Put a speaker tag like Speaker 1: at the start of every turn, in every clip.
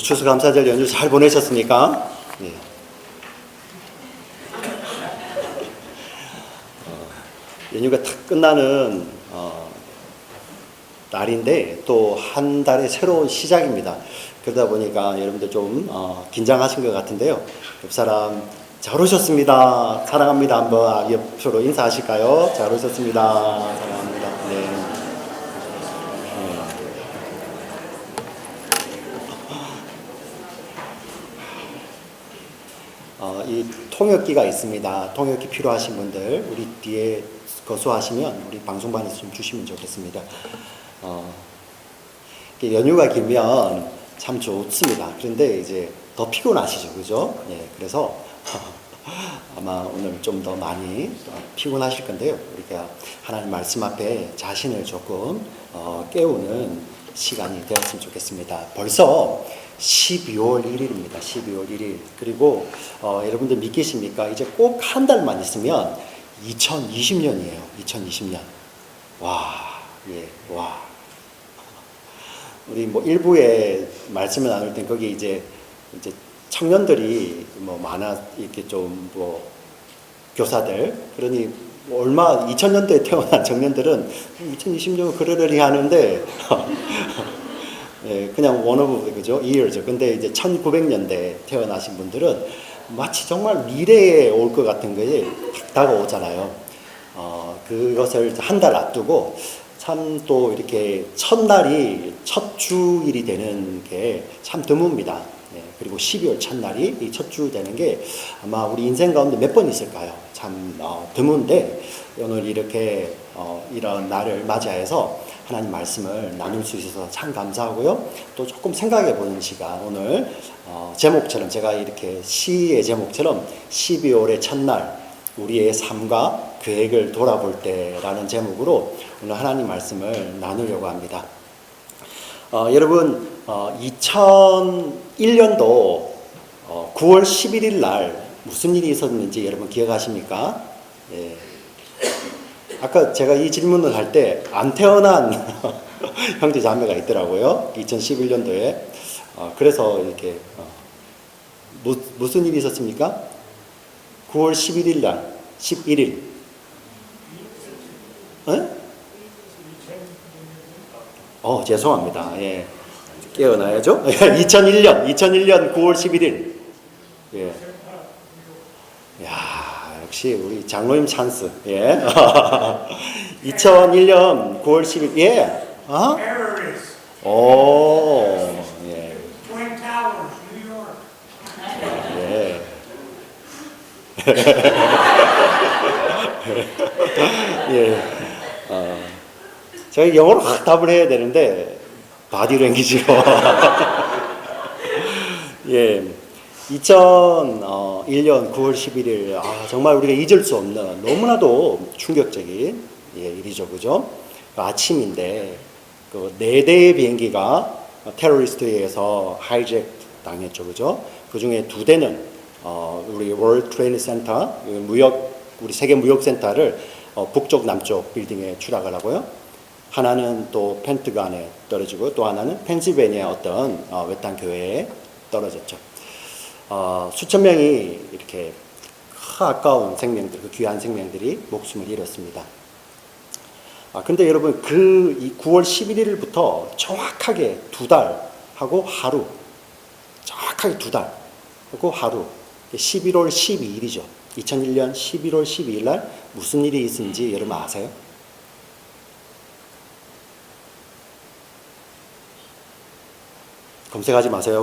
Speaker 1: 추수감사절 연휴 잘 보내셨습니까? 네. 연휴가 탁 끝나는 날인데 또 한 달의 새로운 시작입니다. 그러다 보니까 여러분들 좀 긴장하신 것 같은데요. 옆 사람 잘 오셨습니다. 사랑합니다. 한번 옆으로 인사하실까요? 잘 오셨습니다. 사랑합니다. 네. 이 통역기가 있습니다. 통역기 필요하신 분들 우리 뒤에 거수하시면 우리 방송반에서 좀 주시면 좋겠습니다. 연휴가 길면 참 좋습니다. 그런데 이제 더 피곤하시죠, 그죠? 네, 그래서 아마 오늘 좀 더 많이 피곤하실 건데요. 우리가 하나님 말씀 앞에 자신을 조금 깨우는 시간이 되었으면 좋겠습니다. 벌써 12월 1일입니다. 12월 1일. 그리고 여러분들 믿기십니까? 이제 꼭 한 달만 있으면 2020년이에요. 2020년. 와, 예, 와. 우리 뭐 일부에 말씀을 나눌 땐 거기 이제 청년들이 뭐 많아 이렇게 좀 뭐 교사들 그러니 얼마 2000년대에 태어난 청년들은 2020년 그러려니 하는데 예, 그냥 one of 그죠? years. 근데 이제 1900년대 태어나신 분들은 마치 정말 미래에 올 것 같은 거에 다가오잖아요. 그것을 한 달 앞두고 참 또 이렇게 첫날이 첫 주일이 되는 게 참 드뭅니다. 예, 그리고 12월 첫날이 이 첫 주 되는 게 아마 우리 인생 가운데 몇 번 있을까요? 참 드문데 오늘 이렇게 이런 날을 맞이해서 하나님 말씀을 나눌 수 있어서 참 감사하고요. 또 조금 생각해 보는 시간 오늘 제목처럼 제가 이렇게 시의 제목처럼 12월의 첫날 우리의 삶과 계획을 돌아볼 때라는 제목으로 오늘 하나님 말씀을 나누려고 합니다. 여러분 2001년도 9월 11일 날 무슨 일이 있었는지 여러분 기억하십니까? 예. 아까 제가 이 질문을 할 때 안 태어난 형제 자매가 있더라고요. 2011년도에. 그래서 이렇게 무슨 일이 있었습니까? 9월 11일 날 11일. 죄송합니다. 예. 깨어나야죠. 2001년 9월 11일. 예. 야, 역시 우리 장로님 찬스. 예. 2001년 9월 10일. 예. 오. 예. 예. 예. 제가 영어로 답을 해야 되는데 바디랭귀지로. 예. 2001년 9월 11일 정말 우리가 잊을 수 없는 너무나도 충격적인 일이죠, 그죠? 아침인데 그 4대의 비행기가 테러리스트에 의해서 하이잭 당했죠, 그죠? 그 중에 2대는 우리 월드 트레이드 센터 우리 세계 무역센터를 북쪽 남쪽 빌딩에 추락을 하고요. 하나는 또 펜트건에 떨어지고 또 하나는 펜실베니아 어떤 외딴 교회에 떨어졌죠. 수천 명이 이렇게 아까운 생명들, 그 귀한 생명들이 목숨을 잃었습니다. 근데 여러분 이 9월 11일부터 정확하게 2달하고 하루, 정확하게 2달하고 하루, 11월 12일이죠. 2001년 11월 12일 날 무슨 일이 있었는지 여러분 아세요? 검색하지 마세요.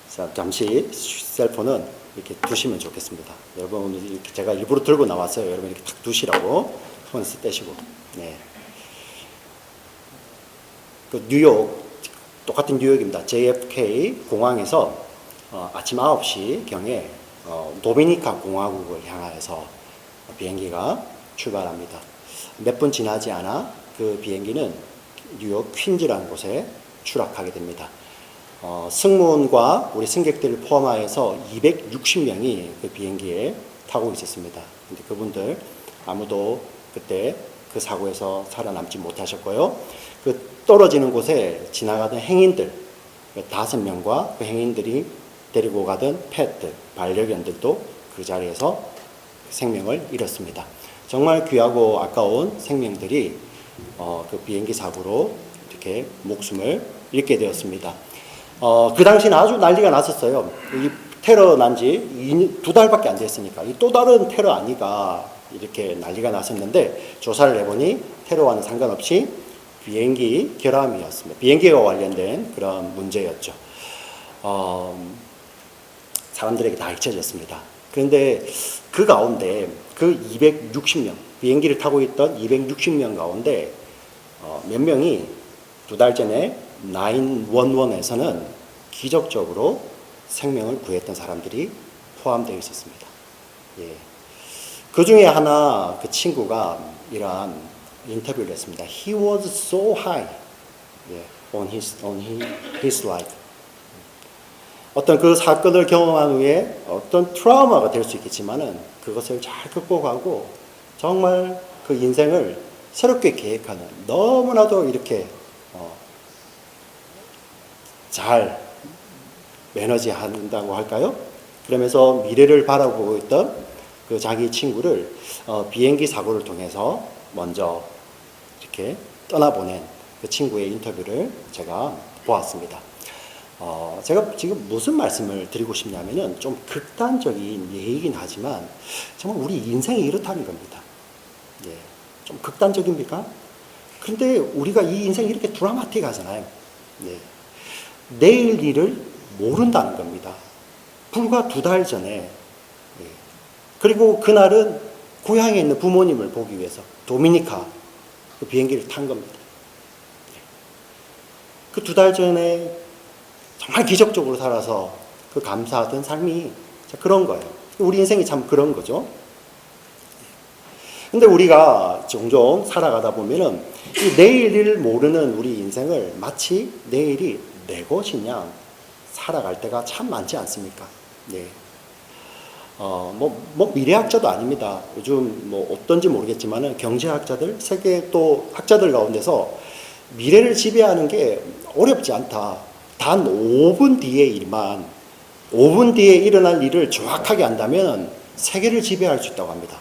Speaker 1: 자, 잠시 셀폰은 이렇게 두시면 좋겠습니다. 여러분 오늘 이렇게 제가 일부러 들고 나왔어요. 여러분 이렇게 탁 두시라고 손 떼시고. 네. 그 뉴욕 똑같은 뉴욕입니다. JFK 공항에서 아침 9시 경에 도미니카 공화국을 향하여서 비행기가 출발합니다. 몇 분 지나지 않아 그 비행기는 뉴욕 퀸즈라는 곳에 추락하게 됩니다. 승무원과 우리 승객들을 포함하여서 260명이 그 비행기에 타고 있었습니다. 근데 그분들 아무도 그때 그 사고에서 살아남지 못하셨고요. 그 떨어지는 곳에 지나가던 행인들 5명과 그 행인들이 데리고 가던 펫들, 반려견들도 그 자리에서 생명을 잃었습니다. 정말 귀하고 아까운 생명들이 그 비행기 사고로 이렇게 목숨을 잃게 되었습니다. 그 당시는 아주 난리가 났었어요. 이 테러 난 지 2달밖에 안 됐으니까 이 또 다른 테러 아니가 이렇게 난리가 났었는데 조사를 해보니 테러와는 상관없이 비행기 결함이었습니다. 비행기와 관련된 그런 문제였죠. 사람들에게 다 잊혀졌습니다. 그런데 그 가운데 그 260명, 비행기를 타고 있던 260명 가운데 몇 명이 2달 전에 911에서는 기적적으로 생명을 구했던 사람들이 포함되어 있었습니다. 예. 그 중에 하나 그 친구가 이러한 인터뷰를 했습니다. He was so high on his life. 어떤 그 사건을 경험한 후에 어떤 트라우마가 될 수 있겠지만은 그것을 잘 극복하고 정말 그 인생을 새롭게 계획하는 너무나도 이렇게 잘 매너지 한다고 할까요? 그러면서 미래를 바라보고 있던 그 자기 친구를 비행기 사고를 통해서 먼저 이렇게 떠나보낸 그 친구의 인터뷰를 제가 보았습니다. 제가 지금 무슨 말씀을 드리고 싶냐면은 좀 극단적인 얘기긴 하지만 정말 우리 인생이 이렇다는 겁니다. 예, 좀 극단적입니까? 그런데 우리가 이 인생이 이렇게 드라마틱하잖아요. 예, 내일 일을 모른다는 겁니다. 불과 2달 전에 예, 그리고 그날은 고향에 있는 부모님을 보기 위해서 도미니카 그 비행기를 탄 겁니다. 그 2달 전에 정말 기적적으로 살아서 그 감사하던 삶이 그런 거예요. 우리 인생이 참 그런 거죠. 근데 우리가 종종 살아가다 보면은 이 내일을 모르는 우리 인생을 마치 내일이 내 것인 양 살아갈 때가 참 많지 않습니까? 네. 미래학자도 아닙니다. 요즘 어떤지 모르겠지만은 경제학자들, 세계 또 학자들 가운데서 미래를 지배하는 게 어렵지 않다. 단 5분 뒤의 일만, 5분 뒤에 일어날 일을 정확하게 안다면 세계를 지배할 수 있다고 합니다.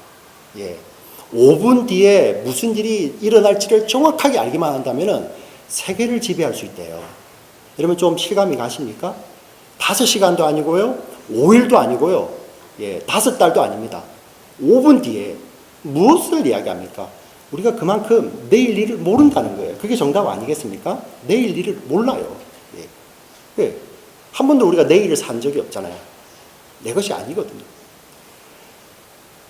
Speaker 1: 예. 5분 뒤에 무슨 일이 일어날지를 정확하게 알기만 한다면 세계를 지배할 수 있대요. 여러분 좀 실감이 가십니까? 5시간도 아니고요, 5일도 아니고요, 5달도 아닙니다. 5분 뒤에 무엇을 이야기합니까? 우리가 그만큼 내일 일을 모른다는 거예요. 그게 정답 아니겠습니까? 내일 일을 몰라요. 한 번도 우리가 내일을 산 적이 없잖아요. 내 것이 아니거든요.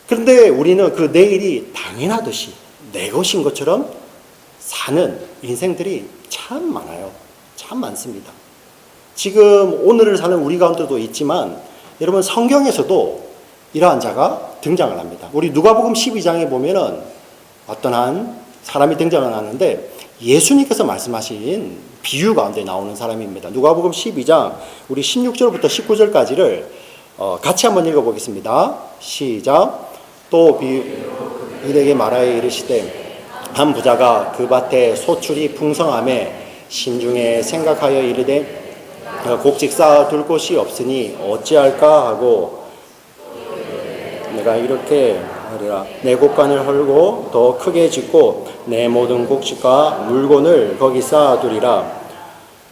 Speaker 1: 그런데 우리는 그 내일이 당연하듯이 내 것인 것처럼 사는 인생들이 참 많아요. 참 많습니다. 지금 오늘을 사는 우리 가운데도 있지만 여러분 성경에서도 이러한 자가 등장을 합니다. 우리 누가복음 12장에 보면은 어떤 한 사람이 등장을 하는데 예수님께서 말씀하신 비유 가운데 나오는 사람입니다. 누가복음 12장 우리 16절부터 19절까지를 같이 한번 읽어보겠습니다. 시작. 또 그들에게 말하여 이르시되 한 부자가 그 밭에 소출이 풍성함에 심중에 생각하여 이르되 곡식 쌓아 둘 곳이 없으니 어찌할까 하고 내가 이렇게 하리라. 내 곡간을 헐고 더 크게 짓고 내 모든 곡식과 물건을 거기 쌓아두리라.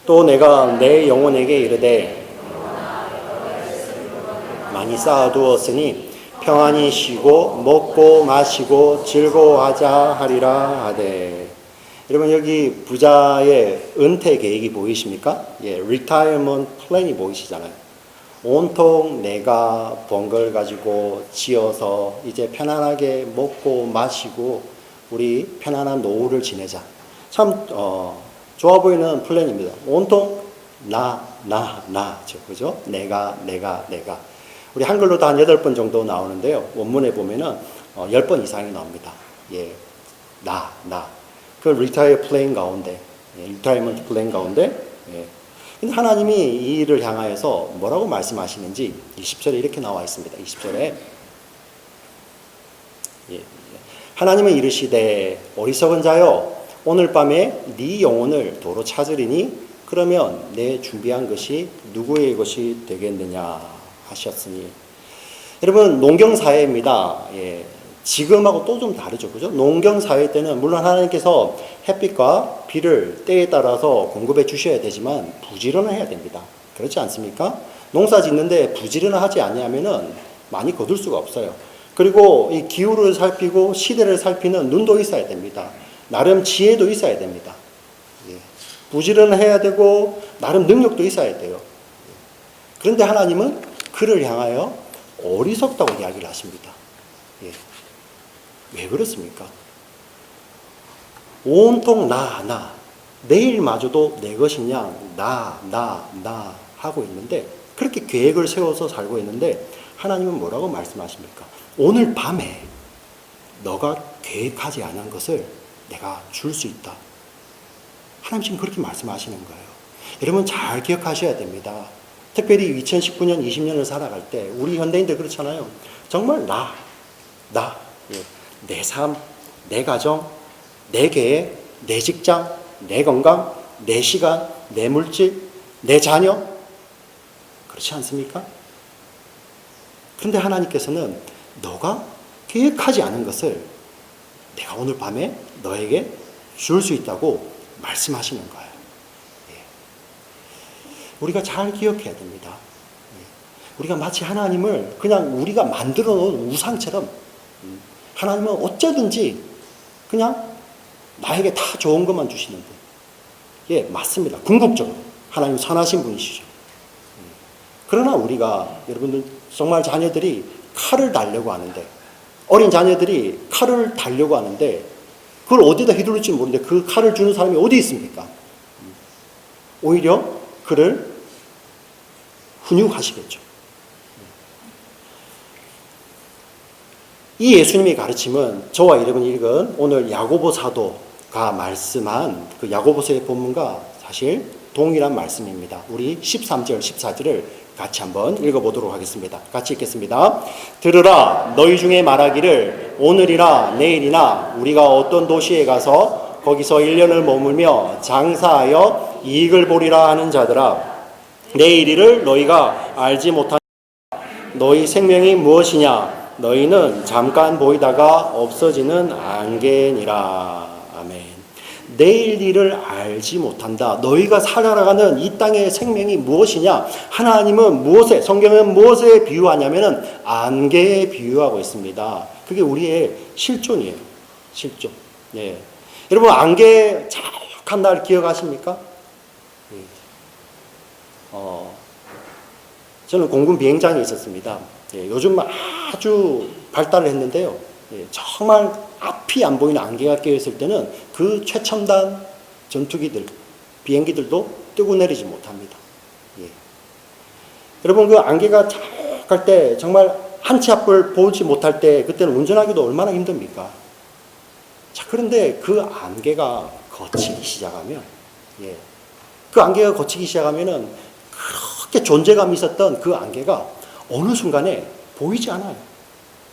Speaker 1: 또 내가 내 영혼에게 이르되 많이 쌓아두었으니 평안히 쉬고 먹고 마시고 즐거워하자 하리라 하되. 여러분 여기 부자의 은퇴 계획이 보이십니까? retirement plan이 보이시잖아요. 온통 내가 번 걸 가지고 지어서 이제 편안하게 먹고 마시고 우리 편안한 노후를 지내자. 참 좋아 보이는 플랜입니다. 온통 나, 그죠? 내가. 우리 한글로도 한 8번 정도 나오는데요. 원문에 보면은 10번 이상이 나옵니다. 나. 그 리타이어 플랜 가운데, 리타이어먼트 플랜 가운데, 근데 하나님이 이 일을 향하여서 뭐라고 말씀하시는지 20절에 이렇게 나와 있습니다. 20절에 하나님은 이르시되 어리석은 자여 오늘 밤에 네 영혼을 도로 찾으리니 그러면 내 준비한 것이 누구의 것이 되겠느냐 하셨으니, 여러분 농경사회입니다. 예, 지금하고 또 좀 다르죠, 그죠? 농경사회 때는 물론 하나님께서 햇빛과 비를 때에 따라서 공급해 주셔야 되지만 부지런을 해야 됩니다. 그렇지 않습니까? 농사 짓는데 부지런을 하지 않으면은 많이 거둘 수가 없어요. 그리고 이 기후를 살피고 시대를 살피는 눈도 있어야 됩니다. 나름 지혜도 있어야 됩니다. 예. 부지런을 해야 되고 나름 능력도 있어야 돼요. 그런데 하나님은 그를 향하여 어리석다고 이야기를 하십니다. 예. 왜 그렇습니까? 온통 나 내일마저도 내 것이냐 나 하고 있는데, 그렇게 계획을 세워서 살고 있는데 하나님은 뭐라고 말씀하십니까? 오늘 밤에 너가 계획하지 않은 것을 내가 줄 수 있다. 하나님 지금 그렇게 말씀하시는 거예요. 여러분 잘 기억하셔야 됩니다. 특별히 2019년, 20년을 살아갈 때 우리 현대인들 그렇잖아요. 정말 내 삶, 내 가정, 내 계획, 내 직장, 내 건강, 내 시간, 내 물질, 내 자녀, 그렇지 않습니까? 그런데 하나님께서는 너가 계획하지 않은 것을 내가 오늘 밤에 너에게 줄 수 있다고 말씀하시는 거예요. 예. 우리가 잘 기억해야 됩니다. 예. 우리가 마치 하나님을 그냥 우리가 만들어 놓은 우상처럼, 하나님은 어쩌든지 그냥 나에게 다 좋은 것만 주시는 분. 예, 맞습니다. 궁극적으로 하나님 선하신 분이시죠. 그러나 우리가, 여러분들 정말 자녀들이 칼을 달려고 하는데, 어린 자녀들이 칼을 달려고 하는데 그걸 어디다 휘두를지 모르는데 그 칼을 주는 사람이 어디 있습니까? 오히려 그를 훈육하시겠죠. 이 예수님의 가르침은 저와 여러분이 읽은 오늘 야고보 사도가 말씀한 그 야고보서의 본문과 사실 동일한 말씀입니다. 우리 13절, 14절을 같이 한번 읽어보도록 하겠습니다. 같이 읽겠습니다. 들으라, 너희 중에 말하기를 오늘이나 내일이나 우리가 어떤 도시에 가서 거기서 1년을 머물며 장사하여 이익을 보리라 하는 자들아, 내일 일을 너희가 알지 못하냐? 너희 생명이 무엇이냐? 너희는 잠깐 보이다가 없어지는 안개니라. 아멘. 내일 일을 알지 못한다. 너희가 살아가는 이 땅의 생명이 무엇이냐? 하나님은 무엇에, 성경은 무엇에 비유하냐면은 안개에 비유하고 있습니다. 그게 우리의 실존이에요. 실존. 예. 여러분 안개 자욱한 날 기억하십니까? 저는 공군 비행장에 있었습니다. 예, 요즘 아주 발달을 했는데요. 예, 정말 앞이 안 보이는 안개가 끼어있을 때는 그 최첨단 전투기들, 비행기들도 뜨고 내리지 못합니다. 예. 여러분 그 안개가 자욱할 때, 정말 한 치 앞을 보지 못할 때 그때는 운전하기도 얼마나 힘듭니까? 자, 그런데 그 안개가 거치기 시작하면, 예, 그 안개가 거치기 시작하면은 그렇게 존재감이 있었던 그 안개가 어느 순간에 보이지 않아요.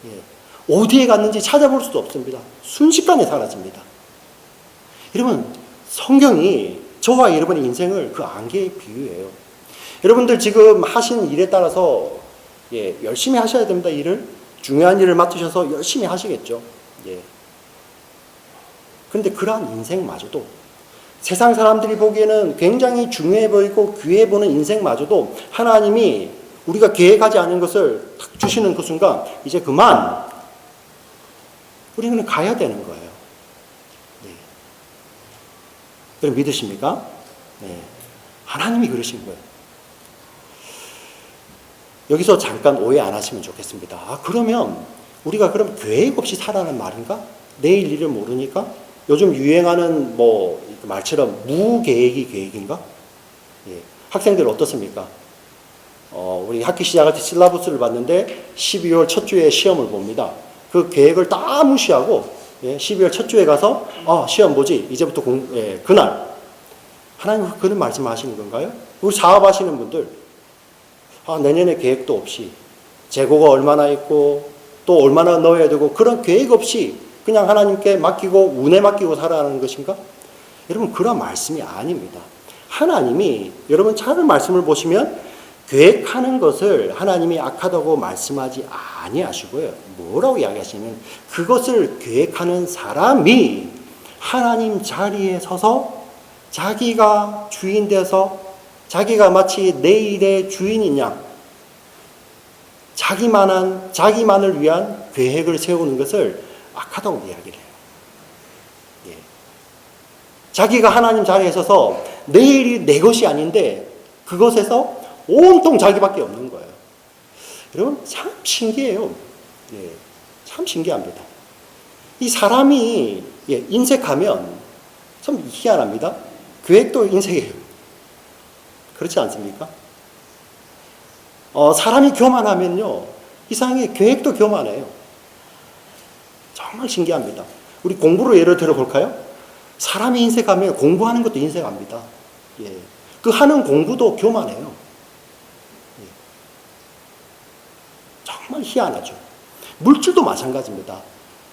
Speaker 1: 예. 어디에 갔는지 찾아볼 수도 없습니다. 순식간에 사라집니다. 여러분, 성경이 저와 여러분의 인생을 그 안개에 비유해요. 여러분들 지금 하시는 일에 따라서 예, 열심히 하셔야 됩니다. 일을. 중요한 일을 맡으셔서 열심히 하시겠죠. 예. 그런데 그러한 인생마저도, 세상 사람들이 보기에는 굉장히 중요해 보이고 귀해 보이는 인생마저도 하나님이 우리가 계획하지 않은 것을 딱 주시는 그 순간 이제 그만 우리는 가야 되는 거예요. 네. 여러분 믿으십니까? 네. 하나님이 그러신 거예요. 여기서 잠깐 오해 안 하시면 좋겠습니다. 아, 그러면 우리가 그럼 계획 없이 살아가는 말인가? 내일 일을 모르니까? 요즘 유행하는 뭐 말처럼 무계획이 계획인가? 예. 학생들 어떻습니까? 우리 학기 시작할 때 실라부스를 봤는데 12월 첫 주에 시험을 봅니다. 그 계획을 다 무시하고 예, 12월 첫 주에 가서 시험 보지 이제부터 그날 하나님 그런 말씀하시는 건가요? 우리 사업하시는 분들 내년에 계획도 없이 재고가 얼마나 있고 또 얼마나 넣어야 되고 그런 계획 없이 그냥 하나님께 맡기고 운에 맡기고 살아가는 것인가? 여러분 그런 말씀이 아닙니다. 하나님이 여러분 잘 말씀을 보시면 계획하는 것을 하나님이 악하다고 말씀하지 아니하시고요. 뭐라고 이야기하시냐면 그것을 계획하는 사람이 하나님 자리에 서서 자기가 주인 돼서 자기가 마치 내일의 주인인 양 자기만을 위한 계획을 세우는 것을 악하다고 이야기를 해요. 예. 자기가 하나님 자리에 서서 내일이 내 것이 아닌데 그것에서 온통 자기밖에 없는 거예요. 여러분 참 신기해요. 예. 참 신기합니다. 이 사람이 인색하면 참 희한합니다. 계획도 인색이에요. 그렇지 않습니까? 사람이 교만하면요, 이상하게 계획도 교만해요. 정말 신기합니다. 우리 공부로 예를 들어볼까요? 사람이 인색하면 공부하는 것도 인색합니다. 예. 그 하는 공부도 교만해요. 예. 정말 희한하죠. 물질도 마찬가지입니다.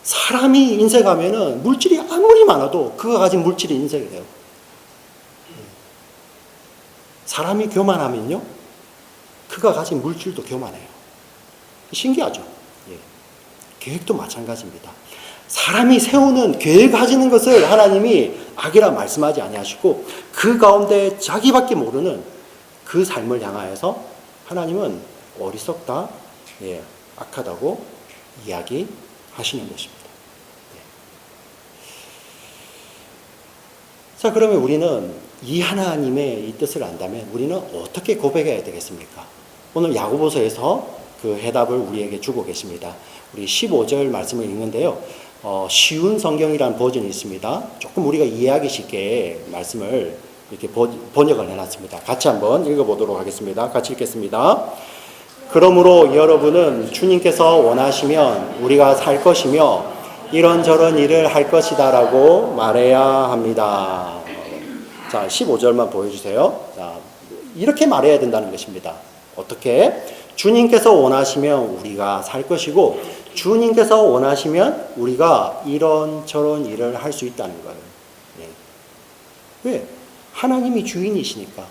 Speaker 1: 사람이 인색하면은 물질이 아무리 많아도 그가 가진 물질이 인색이에요. 사람이 교만하면요, 그가 가진 물질도 교만해요. 신기하죠? 예. 계획도 마찬가지입니다. 사람이 세우는 계획하시는 것을 하나님이 악이라 말씀하지 아니하시고 그 가운데 자기밖에 모르는 그 삶을 향하여서 하나님은 어리석다, 예, 악하다고 이야기하시는 것입니다. 예. 자, 그러면 우리는 이 하나님의 이 뜻을 안다면 우리는 어떻게 고백해야 되겠습니까? 오늘 야고보서에서 그 해답을 우리에게 주고 계십니다. 우리 15절 말씀을 읽는데요. 쉬운 성경이라는 버전이 있습니다. 조금 우리가 이해하기 쉽게 말씀을 이렇게 번역을 해놨습니다. 같이 한번 읽어보도록 하겠습니다. 같이 읽겠습니다. 그러므로 여러분은 주님께서 원하시면 우리가 살 것이며 이런저런 일을 할 것이다라고 말해야 합니다. 자, 15절만 보여주세요. 자, 이렇게 말해야 된다는 것입니다. 어떻게? 주님께서 원하시면 우리가 살 것이고 주님께서 원하시면 우리가 이런저런 일을 할 수 있다는 거예요. 네. 왜? 하나님이 주인이시니까.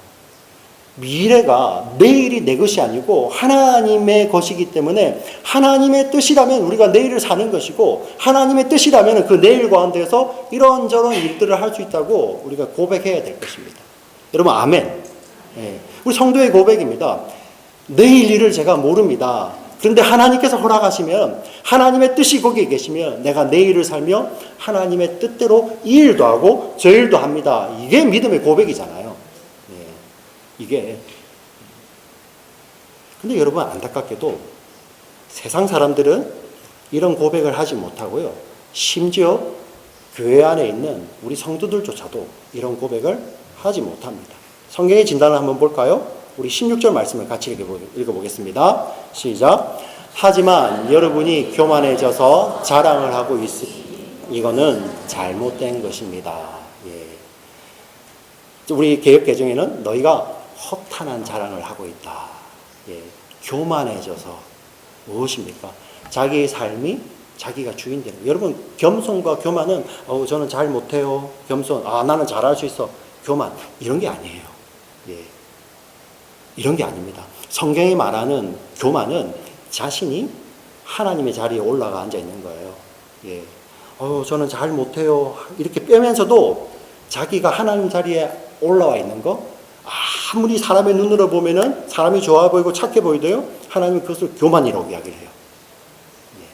Speaker 1: 미래가 내일이 내 것이 아니고 하나님의 것이기 때문에 하나님의 뜻이라면 우리가 내일을 사는 것이고 하나님의 뜻이라면 그 내일 가운데서 이런저런 일들을 할 수 있다고 우리가 고백해야 될 것입니다. 여러분 아멘. 네. 우리 성도의 고백입니다. 내일 일을 제가 모릅니다. 그런데 하나님께서 허락하시면 하나님의 뜻이 거기에 계시면 내가 내일을 살며 하나님의 뜻대로 이 일도 하고 저 일도 합니다. 이게 믿음의 고백이잖아요. 네. 이게. 근데 여러분 안타깝게도 세상 사람들은 이런 고백을 하지 못하고요. 심지어 교회 안에 있는 우리 성도들조차도 이런 고백을 하지 못합니다. 성경의 진단을 한번 볼까요? 우리 16절 말씀을 같이 읽어보겠습니다. 시작. 하지만 여러분이 교만해져서 자랑을 하고 이거는 잘못된 것입니다. 예. 우리 개역 개정에는 너희가 허탄한 자랑을 하고 있다. 예. 교만해져서 무엇입니까? 자기의 삶이 자기가 주인 되는 거예요. 여러분 겸손과 교만은 저는 잘 못해요. 겸손. 나는 잘할 수 있어. 교만. 이런 게 아니에요. 예. 이런 게 아닙니다. 성경이 말하는 교만은 자신이 하나님의 자리에 올라가 앉아 있는 거예요. 예. 저는 잘 못해요. 이렇게 빼면서도 자기가 하나님 자리에 올라와 있는 거, 아무리 사람의 눈으로 보면은 사람이 좋아 보이고 착해 보이도요, 하나님은 그것을 교만이라고 이야기를 해요. 예.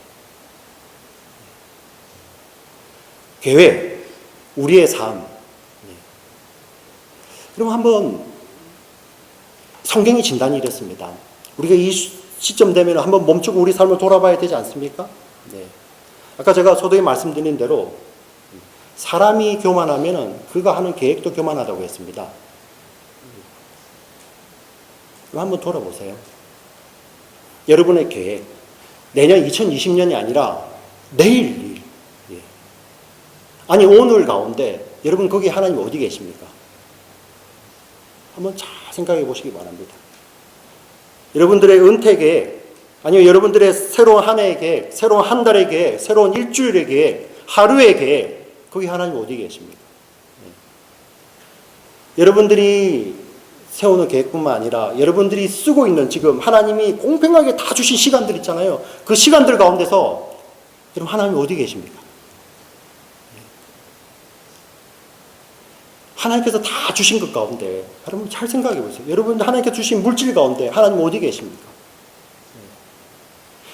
Speaker 1: 계획, 우리의 삶. 예. 그럼 한번 성경의 진단이 이렇습니다. 우리가 이 시점 되면 한번 멈추고 우리 삶을 돌아봐야 되지 않습니까? 네. 아까 제가 서두에 말씀드린 대로 사람이 교만하면 그가 하는 계획도 교만하다고 했습니다. 한번 돌아보세요. 여러분의 계획, 내년 2020년이 아니라 내일 일. 예. 아니 오늘 가운데 여러분 거기 하나님 어디 계십니까? 한번 잘 생각해 보시기 바랍니다. 여러분들의 은퇴 계획, 아니면 여러분들의 새로운 한 해의 계획, 새로운 한 달의 계획, 새로운 일주일의 계획, 하루의 계획, 거기 하나님 어디 계십니까? 여러분들이 세우는 계획뿐만 아니라 여러분들이 쓰고 있는 지금 하나님이 공평하게 다 주신 시간들 있잖아요. 그 시간들 가운데서 여러분 하나님이 어디 계십니까? 하나님께서 다 주신 것 가운데 여러분 잘 생각해 보세요. 여러분 하나님께서 주신 물질 가운데 하나님 어디 계십니까?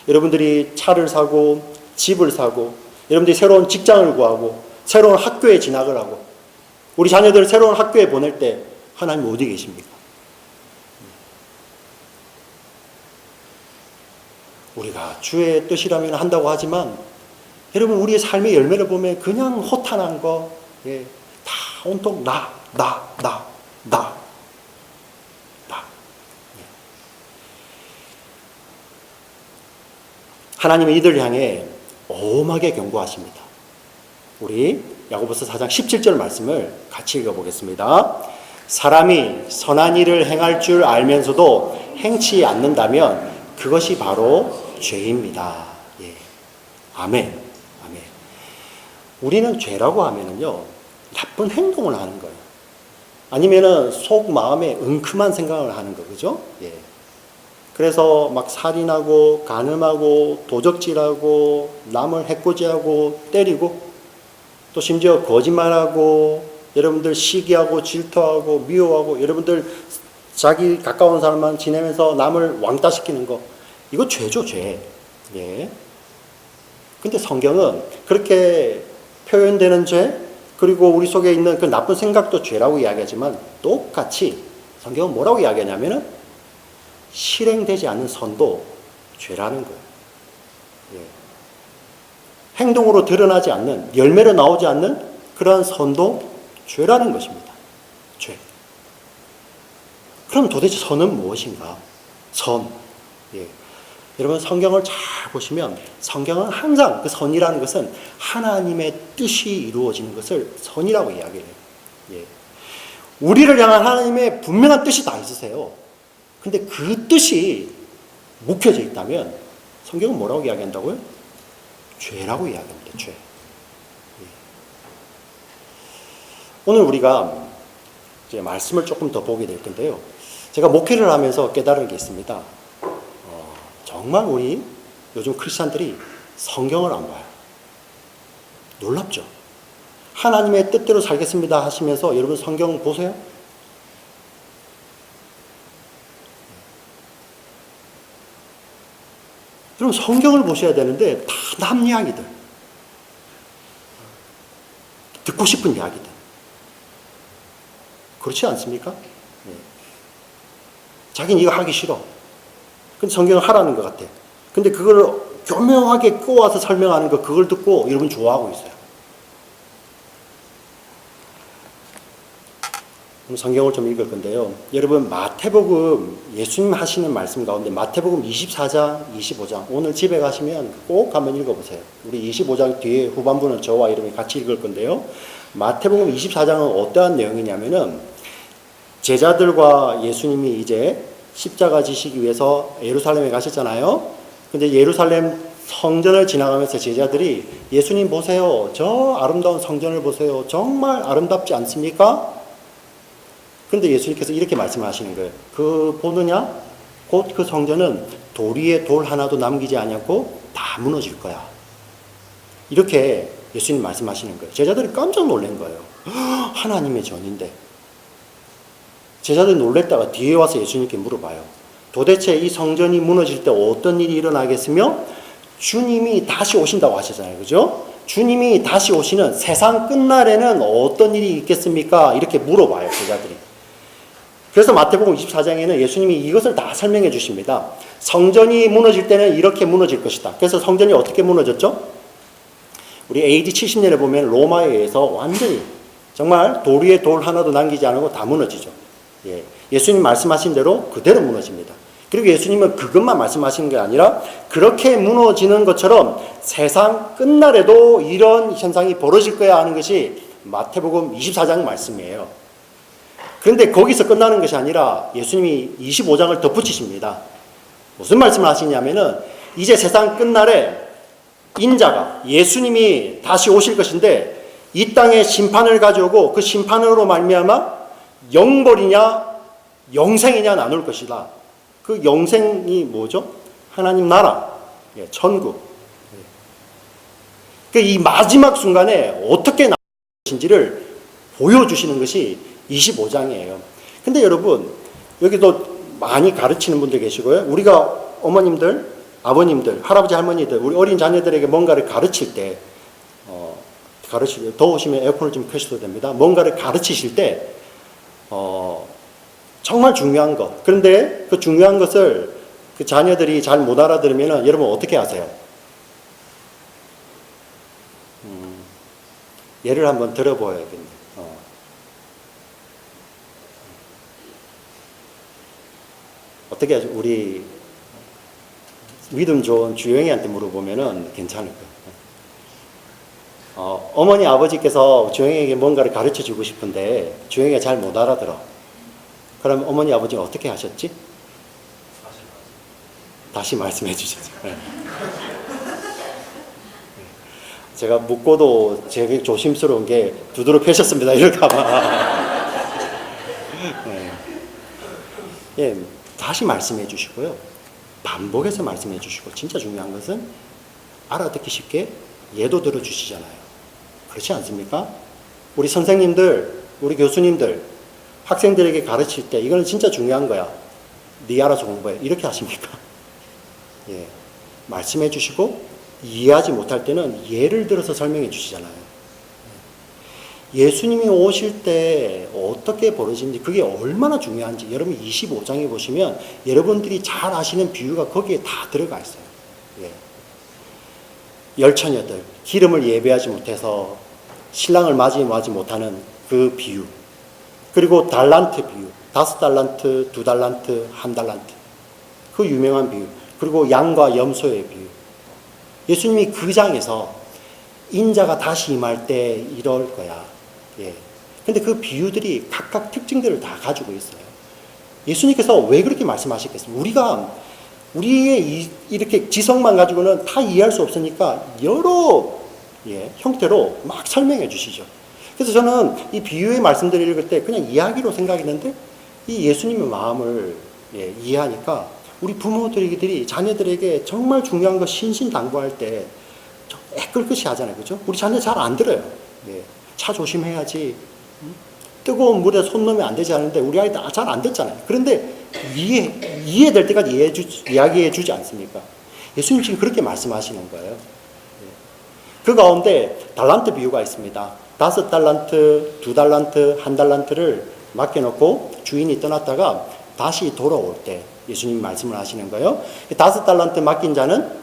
Speaker 1: 여러분들이 차를 사고 집을 사고 여러분들이 새로운 직장을 구하고 새로운 학교에 진학을 하고 우리 자녀들을 새로운 학교에 보낼 때 하나님 어디 계십니까? 우리가 주의 뜻이라면 한다고 하지만 여러분 우리의 삶의 열매를 보면 그냥 허탄한 거 다 온통 나. 하나님은 이들을 향해 엄하게 경고하십니다. 우리 야고보서 4장 17절 말씀을 같이 읽어보겠습니다. 사람이 선한 일을 행할 줄 알면서도 행치 않는다면 그것이 바로 죄입니다. 예. 아멘. 아멘. 우리는 죄라고 하면은요, 나쁜 행동을 하는 거예요. 아니면은 속 마음에 은큼한 생각을 하는 거, 그죠? 예. 그래서 막 살인하고, 간음하고, 도적질하고, 남을 해코지하고, 때리고, 또 심지어 거짓말하고, 여러분들 시기하고, 질투하고, 미워하고, 여러분들 자기 가까운 사람만 지내면서 남을 왕따시키는 거, 이거 죄죠, 죄. 예. 근데 성경은 그렇게 표현되는 죄, 그리고 우리 속에 있는 그 나쁜 생각도 죄라고 이야기하지만 똑같이 성경은 뭐라고 이야기하냐면은 실행되지 않는 선도 죄라는 거예요. 예. 행동으로 드러나지 않는, 열매로 나오지 않는 그러한 선도 죄라는 것입니다. 죄. 그럼 도대체 선은 무엇인가? 선. 예. 여러분 성경을 잘 보시면 성경은 항상 그 선이라는 것은 하나님의 뜻이 이루어지는 것을 선이라고 이야기를 해요. 예. 우리를 향한 하나님의 분명한 뜻이 다 있으세요. 근데 그 뜻이 묵혀져 있다면 성경은 뭐라고 이야기한다고요? 죄라고 이야기합니다. 죄. 예. 오늘 우리가 이제 말씀을 조금 더 보게 될 건데요. 제가 목회를 하면서 깨달은 게 있습니다. 정말 우리 요즘 크리스찬들이 성경을 안 봐요. 놀랍죠? 하나님의 뜻대로 살겠습니다 하시면서 여러분 성경 보세요. 여러분 성경을 보셔야 되는데 다 남 이야기들, 듣고 싶은 이야기들, 그렇지 않습니까? 네. 자기는 이거 하기 싫어. 근데 성경은 하라는 것 같아. 근데 그걸 교묘하게 꼬아서 설명하는 거, 그걸 듣고 여러분 좋아하고 있어요. 성경을 좀 읽을 건데요. 여러분 마태복음, 예수님 하시는 말씀 가운데 마태복음 24장, 25장 오늘 집에 가시면 꼭 한번 읽어보세요. 우리 25장 뒤에 후반부는 저와 여러분이 같이 읽을 건데요. 마태복음 24장은 어떠한 내용이냐면은 제자들과 예수님이 이제 십자가 지시기 위해서 예루살렘에 가셨잖아요. 근데 예루살렘 성전을 지나가면서 제자들이 예수님 보세요. 저 아름다운 성전을 보세요. 정말 아름답지 않습니까? 근데 예수님께서 이렇게 말씀하시는 거예요. 그 보느냐? 곧 그 성전은 돌 위에 돌 하나도 남기지 않고 다 무너질 거야. 이렇게 예수님 말씀하시는 거예요. 제자들이 깜짝 놀란 거예요. 하나님의 전인데. 제자들이 놀랬다가 뒤에 와서 예수님께 물어봐요. 도대체 이 성전이 무너질 때 어떤 일이 일어나겠으며 주님이 다시 오신다고 하시잖아요. 그죠? 주님이 다시 오시는 세상 끝날에는 어떤 일이 있겠습니까? 이렇게 물어봐요. 제자들이. 그래서 마태복음 24장에는 예수님이 이것을 다 설명해 주십니다. 성전이 무너질 때는 이렇게 무너질 것이다. 그래서 성전이 어떻게 무너졌죠? 우리 AD 70년에 보면 로마에 의해서 완전히 정말 돌 위에 돌 하나도 남기지 않고 다 무너지죠. 예. 예수님 말씀하신 대로 그대로 무너집니다. 그리고 예수님은 그것만 말씀하시는 게 아니라 그렇게 무너지는 것처럼 세상 끝날에도 이런 현상이 벌어질 거야 하는 것이 마태복음 24장 말씀이에요. 그런데 거기서 끝나는 것이 아니라 예수님이 25장을 덧붙이십니다. 무슨 말씀을 하시냐면은 이제 세상 끝날에 인자가 예수님이 다시 오실 것인데 이 땅에 심판을 가져오고 그 심판으로 말미암아 영벌이냐 영생이냐 나눌 것이다. 그 영생이 뭐죠? 하나님 나라, 천국. 이 마지막 순간에 어떻게 나올 것인지를 보여주시는 것이 25장이에요. 근데 여러분, 여기도 많이 가르치는 분들 계시고요. 우리가 어머님들, 아버님들, 할아버지, 할머니들, 우리 어린 자녀들에게 뭔가를 가르칠 때, 더우시면 에어컨을 좀 켜셔도 됩니다. 뭔가를 가르치실 때, 정말 중요한 것. 그런데 그 중요한 것을 그 자녀들이 잘 못 알아들으면 여러분 어떻게 하세요? 예를 한번 들어보야겠네요. 어떻게 하죠? 우리 믿음 좋은 주영이한테 물어보면은 괜찮을 거예요. 어머니 아버지께서 주영이에게 뭔가를 가르쳐 주고 싶은데 주영이가 잘 못 알아들어. 그럼 어머니 아버지가 어떻게 하셨지? 다시 말씀해 주셨죠. 네. 제가 묻고도 되게 조심스러운 게 두드러 펴셨습니다. 이럴까봐. 네. 예, 다시 말씀해 주시고요. 반복해서 말씀해 주시고, 진짜 중요한 것은 알아듣기 쉽게 예도 들어주시잖아요. 그렇지 않습니까? 우리 선생님들, 우리 교수님들, 학생들에게 가르칠 때 이거는 진짜 중요한 거야. 네 알아서 공부해. 이렇게 하십니까? 예, 말씀해 주시고 이해하지 못할 때는 예를 들어서 설명해 주시잖아요. 예수님이 오실 때 어떻게 벌어지는지 그게 얼마나 중요한지 여러분 25장에 보시면 여러분들이 잘 아시는 비유가 거기에 다 들어가 있어요. 예. 열처녀들 기름을 예배하지 못해서 신랑을 맞이하지 못하는 그 비유, 그리고 달란트 비유, 5달란트, 2달란트, 1달란트, 그 유명한 비유, 그리고 양과 염소의 비유. 예수님이 그 장에서 인자가 다시 임할 때 이럴 거야. 예. 근데 그 비유들이 각각 특징들을 다 가지고 있어요. 예수님께서 왜 그렇게 말씀하셨겠습니까? 우리가 우리의 이렇게 지성만 가지고는 다 이해할 수 없으니까 여러 형태로 막 설명해 주시죠. 그래서 저는 이 비유의 말씀들을 읽을 때 그냥 이야기로 생각했는데 이 예수님의 마음을 이해하니까 우리 부모들이 자녀들에게 정말 중요한 거 신신당부할 때 애끌것이 하잖아요. 그죠? 우리 자녀 잘 안 들어요. 차 조심해야지. 뜨거운 물에 손 넣으면 안 되지 않은데 우리 아이들 잘 안 듣잖아요. 그런데 이해될 때까지 이야기해 주지 않습니까? 예수님 지금 그렇게 말씀하시는 거예요. 그 가운데 달란트 비유가 있습니다. 5달란트, 2달란트, 1달란트를 맡겨놓고 주인이 떠났다가 다시 돌아올 때 예수님이 말씀을 하시는 거예요. 5달란트 맡긴 자는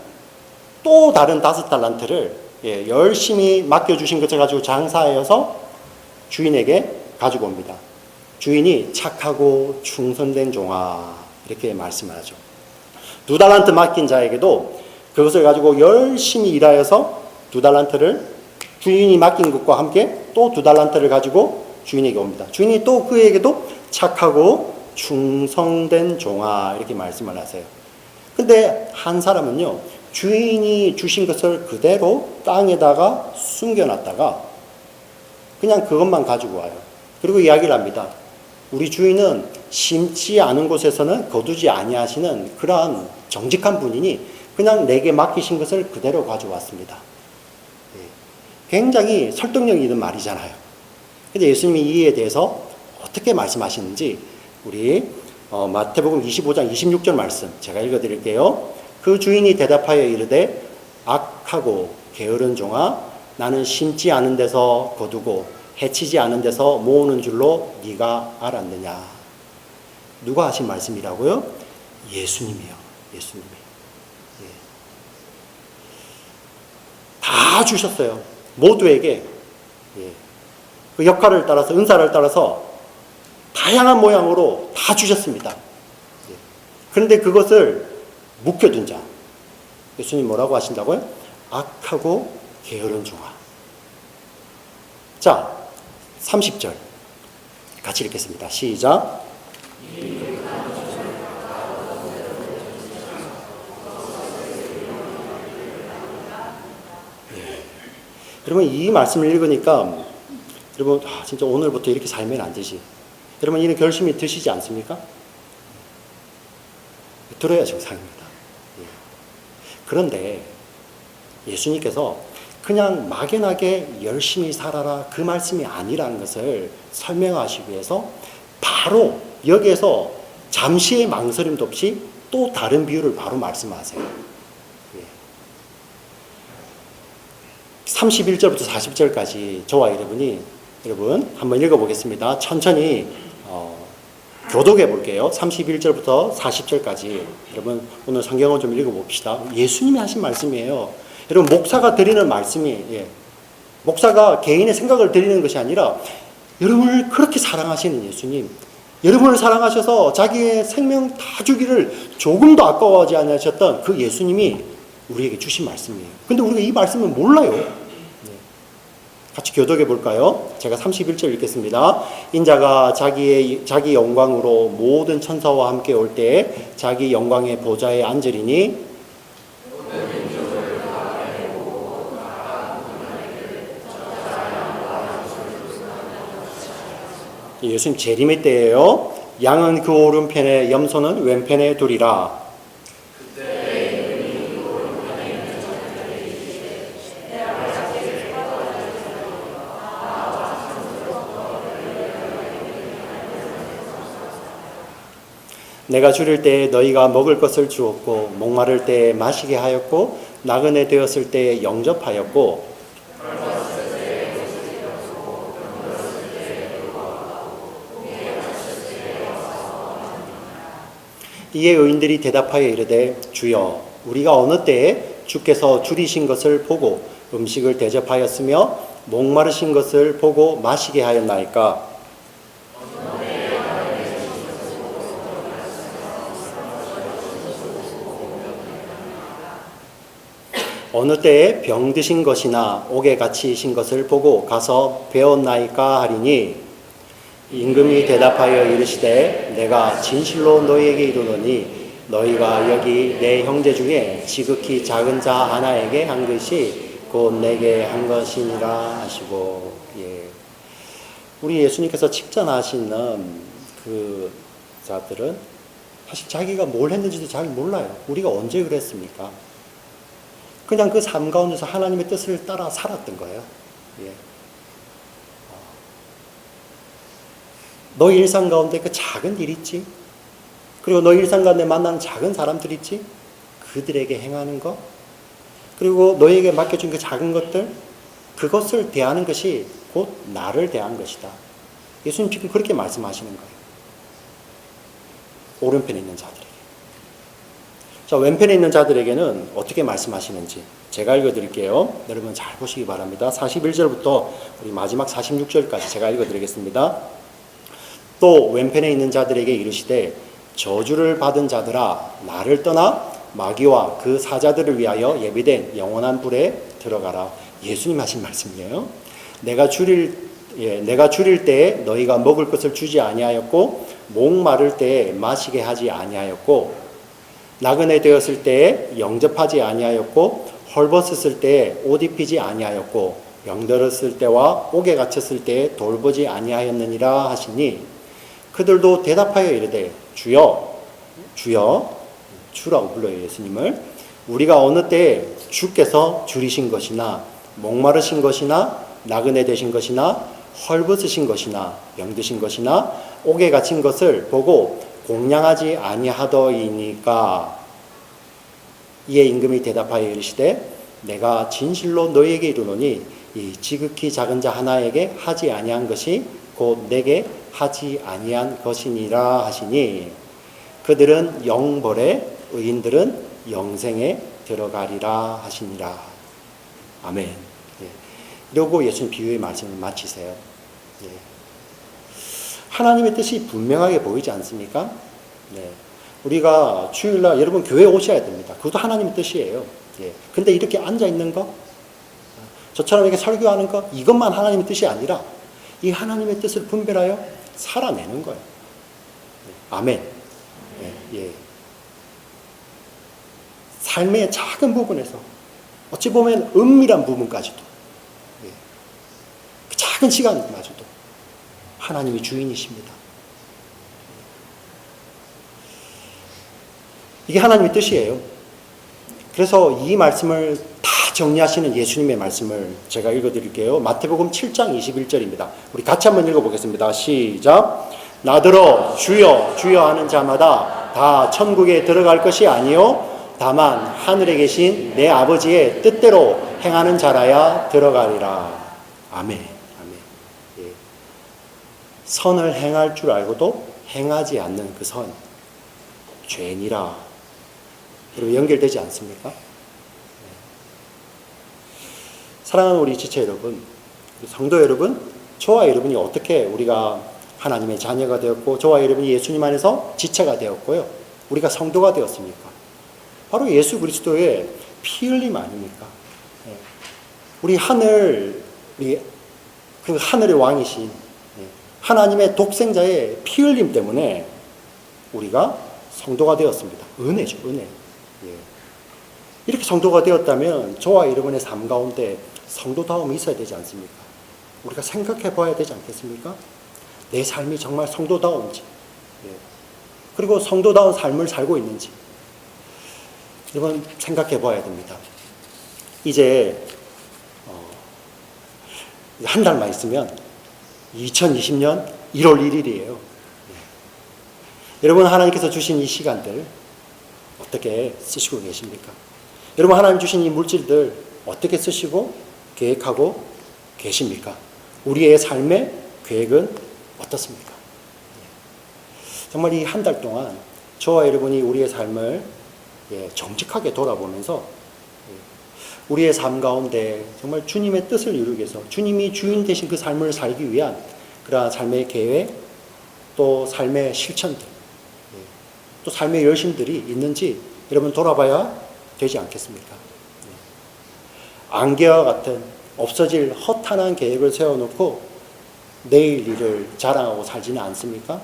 Speaker 1: 또 다른 5달란트를 열심히 맡겨주신 것을 가지고 장사하여서 주인에게 가지고 옵니다. 주인이 착하고 충성된 종아 이렇게 말씀을 하죠. 2달란트 맡긴 자에게도 그것을 가지고 열심히 일하여서 2달란트를 주인이 맡긴 것과 함께 또 2달란트를 가지고 주인에게 옵니다. 주인이 또 그에게도 착하고 충성된 종아 이렇게 말씀을 하세요. 근데 한 사람은요, 주인이 주신 것을 그대로 땅에다가 숨겨놨다가 그냥 그것만 가지고 와요. 그리고 이야기를 합니다. 우리 주인은 심지 않은 곳에서는 거두지 아니하시는 그러한 정직한 분이니 그냥 내게 맡기신 것을 그대로 가져왔습니다. 굉장히 설득력 있는 말이잖아요. 근데 예수님이 이에 대해서 어떻게 말씀하시는지 우리 마태복음 25장 26절 말씀 제가 읽어드릴게요. 그 주인이 대답하여 이르되 악하고 게으른 종아 나는 심지 않은 데서 거두고 해치지 않은 데서 모으는 줄로 네가 알았느냐. 누가 하신 말씀이라고요? 예수님이요. 예수님이. 다 주셨어요. 모두에게 그 역할을 따라서 은사를 따라서 다양한 모양으로 다 주셨습니다. 그런데 그것을 묵혀둔 자 예수님 뭐라고 하신다고요? 악하고 게으른 종아. 자 30절 같이 읽겠습니다. 시작. 여러분 이 말씀을 읽으니까 여러분 진짜 오늘부터 이렇게 살면 안 되지. 여러분 이런 결심이 드시지 않습니까? 들어야 정상입니다. 예. 그런데 예수님께서 그냥 막연하게 열심히 살아라 그 말씀이 아니라는 것을 설명하시기 위해서 바로 여기에서 잠시의 망설임도 없이 또 다른 비유를 바로 말씀하세요. 예. 31절부터 40절까지 저와 여러분 한번 읽어보겠습니다. 천천히 교독해 볼게요. 31절부터 40절까지 여러분 오늘 성경을 좀 읽어봅시다. 예수님이 하신 말씀이에요. 여러분 목사가 드리는 말씀이 목사가 개인의 생각을 드리는 것이 아니라 여러분을 그렇게 사랑하시는 예수님, 여러분을 사랑하셔서 자기의 생명 다 주기를 조금도 아까워하지 않으셨던 그 예수님이 우리에게 주신 말씀이에요. 근데 우리가 이 말씀을 몰라요. 같이 교독해 볼까요? 제가 31절 읽겠습니다. 인자가 자기 영광으로 모든 천사와 함께 올 때 자기 영광의 보좌에 앉으리니 예수님 재림의 때예요. 양은 그 오른편에 염소는 왼편에 두리라. 내가 줄일 때 너희가 먹을 것을 주었고 목마를 때 마시게 하였고 나그네 되었을 때 영접하였고 이에 의인들이 대답하여 이르되 주여 우리가 어느 때에 주께서 줄이신 것을 보고 음식을 대접하였으며 목마르신 것을 보고 마시게 하였나이까. 어느 때에 병드신 것이나 옥에 갇히신 것을 보고 가서 배웠나이까 하리니 임금이 대답하여 이르시되 내가 진실로 너희에게 이르노니 너희가 여기 내 형제 중에 지극히 작은 자 하나에게 한 것이 곧 내게 한 것이니라 하시고. 우리 예수님께서 칭찬하시는 그 자들은 사실 자기가 뭘 했는지도 잘 몰라요. 우리가 언제 그랬습니까? 그냥 그 삶 가운데서 하나님의 뜻을 따라 살았던 거예요. 너 일상 가운데 그 작은 일 있지? 그리고 너 일상 가운데 만나는 작은 사람들 있지? 그들에게 행하는 것? 그리고 너에게 맡겨준 그 작은 것들? 그것을 대하는 것이 곧 나를 대한 것이다. 예수님 지금 그렇게 말씀하시는 거예요. 오른편에 있는 자들에게. 자, 왼편에 있는 자들에게는 어떻게 말씀하시는지 제가 읽어드릴게요. 여러분 잘 보시기 바랍니다. 41절부터 우리 마지막 46절까지 제가 읽어드리겠습니다. 또 왼편에 있는 자들에게 이르시되 저주를 받은 자들아 나를 떠나 마귀와 그 사자들을 위하여 예비된 영원한 불에 들어가라. 예수님 하신 말씀이에요. 내가 줄일 때에 너희가 먹을 것을 주지 아니하였고 목마를 때에 마시게 하지 아니하였고 나그네 되었을 때에 영접하지 아니하였고 헐벗었을 때에 옷 입히지 아니하였고 병들었을 때와 옥에 갇혔을 때에 돌보지 아니하였느니라 하시니 그들도 대답하여 이르되 주여 주라고 불러요. 예수님을. 우리가 어느 때에 주께서 줄이신 것이나 목마르신 것이나 나그네 되신 것이나 헐벗으신 것이나 병드신 것이나 옥에 갇힌 것을 보고 공양하지 아니하더이니까. 이에 임금이 대답하여 이르시되 내가 진실로 너희에게 이르노니 이 지극히 작은 자 하나에게 하지 아니한 것이 곧 내게 하지 아니한 것이니라 하시니 그들은 영벌에 의인들은 영생에 들어가리라 하시니라. 아멘. 그리고 예수님 비유의 말씀을 마치세요. 하나님의 뜻이 분명하게 보이지 않습니까? 우리가 주일날 여러분 교회 오셔야 됩니다. 그것도 하나님의 뜻이에요. 근데 이렇게 앉아있는 거, 저처럼 이렇게 설교하는 거, 이것만 하나님의 뜻이 아니라 이 하나님의 뜻을 분별하여 살아내는 거예요. 아멘. 삶의 작은 부분에서 어찌 보면 은밀한 부분까지도 그 작은 시간마저도 하나님이 주인이십니다. 이게 하나님의 뜻이에요. 그래서 이 말씀을 다 정리하시는 예수님의 말씀을 제가 읽어드릴게요. 마태복음 7장 21절입니다. 우리 같이 한번 읽어보겠습니다. 시작. 나더러 주여 주여 하는 자마다 다 천국에 들어갈 것이 아니요 다만 하늘에 계신 내 아버지의 뜻대로 행하는 자라야 들어가리라. 아멘. 아멘. 예. 선을 행할 줄 알고도 행하지 않는 그 선, 죄니라. 여러분 연결되지 않습니까? 사랑하는 우리 지체 여러분, 성도 여러분, 저와 여러분이 어떻게 우리가 하나님의 자녀가 되었고 저와 여러분이 예수님 안에서 지체가 되었고요. 우리가 성도가 되었습니까? 바로 예수 그리스도의 피 흘림 아닙니까? 우리 그 하늘의 왕이신 하나님의 독생자의 피 흘림 때문에 우리가 성도가 되었습니다. 은혜죠, 은혜. 이렇게 성도가 되었다면 저와 여러분의 삶 가운데 성도다움이 있어야 되지 않습니까? 우리가 생각해 봐야 되지 않겠습니까? 내 삶이 정말 성도다운지, 그리고 성도다운 삶을 살고 있는지 여러분 생각해 봐야 됩니다. 이제 한 달만 있으면 2020년 1월 1일이에요. 여러분 하나님께서 주신 이 시간들 어떻게 쓰시고 계십니까? 여러분 하나님 주신 이 물질들 어떻게 쓰시고 계획하고 계십니까? 우리의 삶의 계획은 어떻습니까? 정말 이 한 달 동안 저와 여러분이 우리의 삶을 정직하게 돌아보면서 우리의 삶 가운데 정말 주님의 뜻을 이루기 위해서 주님이 주인 되신 그 삶을 살기 위한 그러한 삶의 계획, 또 삶의 실천들, 또 삶의 열심들이 있는지 여러분 돌아봐야 되지 않겠습니까? 안개와 같은 없어질 허탄한 계획을 세워놓고 내일 일을 자랑하고 살지는 않습니까?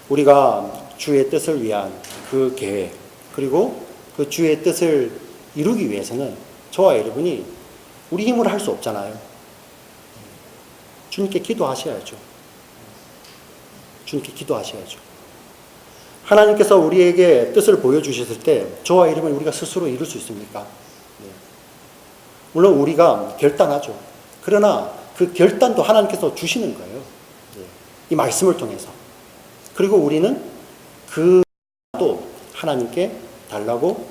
Speaker 1: 우리가 주의 뜻을 위한 그 계획, 그리고 그 주의 뜻을 이루기 위해서는 저와 여러분이 우리 힘으로 할 수 없잖아요. 주님께 기도하셔야죠. 주님께 기도하셔야죠. 하나님께서 우리에게 뜻을 보여주셨을 때 저와 여러분 우리가 스스로 이룰 수 있습니까? 물론 우리가 결단하죠. 그러나 그 결단도 하나님께서 주시는 거예요. 이 말씀을 통해서. 그리고 우리는 그도 하나님께 달라고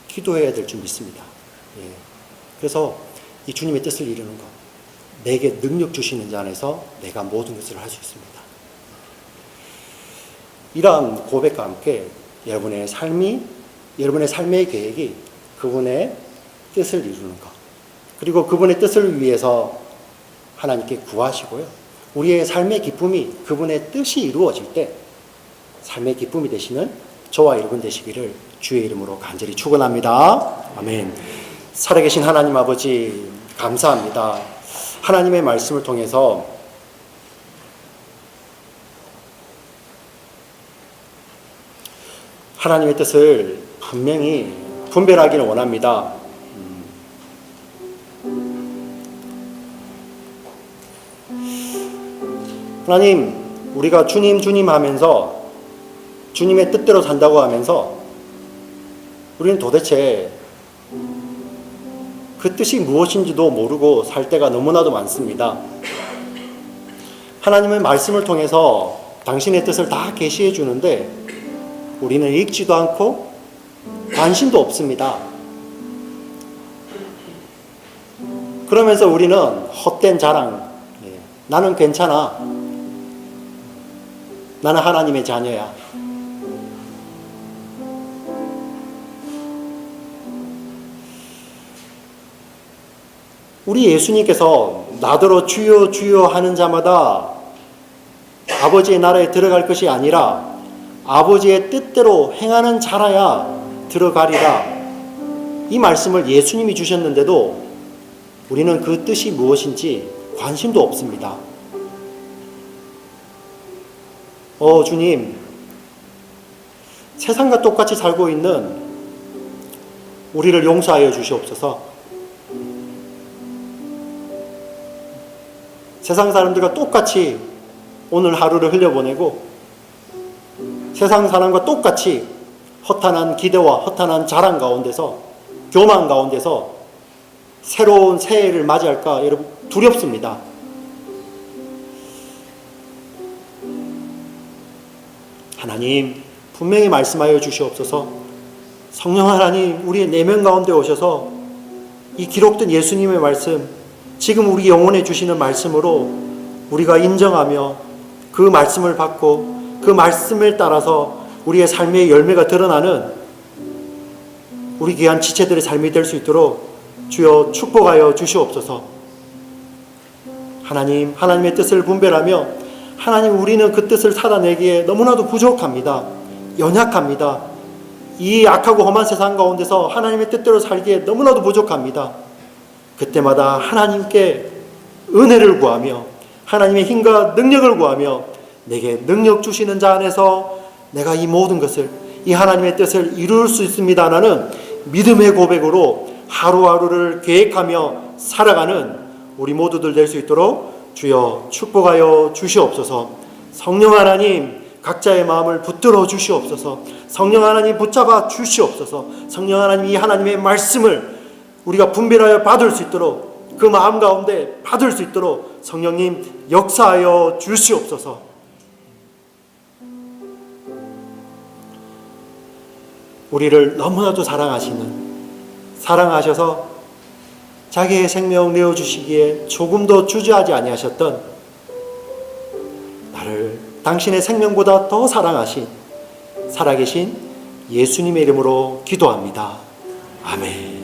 Speaker 1: 기도해야 될 줄 믿습니다. 그래서 이 주님의 뜻을 이루는 것, 내게 능력 주시는 자 안에서 내가 모든 것을 할 수 있습니다. 이러한 고백과 함께 여러분의 삶의 계획이 그분의 뜻을 이루는 것, 그리고 그분의 뜻을 위해서 하나님께 구하시고요. 우리의 삶의 기쁨이 그분의 뜻이 이루어질 때 삶의 기쁨이 되시는 저와 여러분 되시기를 주의 이름으로 간절히 축원합니다. 아멘. 살아계신 하나님 아버지 감사합니다. 하나님의 말씀을 통해서 하나님의 뜻을 분명히 분별하기를 원합니다. 하나님, 우리가 주님 하면서 주님의 뜻대로 산다고 하면서 우리는 도대체 그 뜻이 무엇인지도 모르고 살 때가 너무나도 많습니다. 하나님의 말씀을 통해서 당신의 뜻을 다 계시해 주는데 우리는 읽지도 않고 관심도 없습니다. 그러면서 우리는 헛된 자랑, 나는 괜찮아, 나는 하나님의 자녀야, 우리 예수님께서 나더러 주여 주여 하는 자마다 아버지의 나라에 들어갈 것이 아니라 아버지의 뜻대로 행하는 자라야 들어가리라. 이 말씀을 예수님이 주셨는데도 우리는 그 뜻이 무엇인지 관심도 없습니다. 주님, 세상과 똑같이 살고 있는 우리를 용서하여 주시옵소서. 세상 사람들과 똑같이 오늘 하루를 흘려보내고 세상 사람과 똑같이 허탄한 기대와 허탄한 자랑 가운데서, 교만 가운데서 새로운 새해를 맞이할까 여러분 두렵습니다. 하나님 분명히 말씀하여 주시옵소서. 성령 하나님 우리의 내면 가운데 오셔서 이 기록된 예수님의 말씀, 지금 우리 영혼에 주시는 말씀으로 우리가 인정하며 그 말씀을 받고 그 말씀을 따라서 우리의 삶의 열매가 드러나는 우리 귀한 지체들의 삶이 될 수 있도록 주여 축복하여 주시옵소서. 하나님, 하나님의 뜻을 분별하며 하나님 우리는 그 뜻을 살아내기에 너무나도 부족합니다. 연약합니다. 이 악하고 험한 세상 가운데서 하나님의 뜻대로 살기에 너무나도 부족합니다. 그때마다 하나님께 은혜를 구하며 하나님의 힘과 능력을 구하며 내게 능력 주시는 자 안에서 내가 이 모든 것을, 이 하나님의 뜻을 이룰 수 있습니다라는 믿음의 고백으로 하루하루를 계획하며 살아가는 우리 모두들 될 수 있도록 주여 축복하여 주시옵소서. 성령 하나님 각자의 마음을 붙들어 주시옵소서. 성령 하나님 붙잡아 주시옵소서. 성령 하나님 이 하나님의 말씀을 우리가 분별하여 받을 수 있도록, 그 마음 가운데 받을 수 있도록 성령님 역사하여 주시옵소서. 우리를 너무나도 사랑하셔서 자기의 생명 내어주시기에 조금도 주저하지 아니하셨던, 나를 당신의 생명보다 더 사랑하신 살아계신 예수님의 이름으로 기도합니다. 아멘.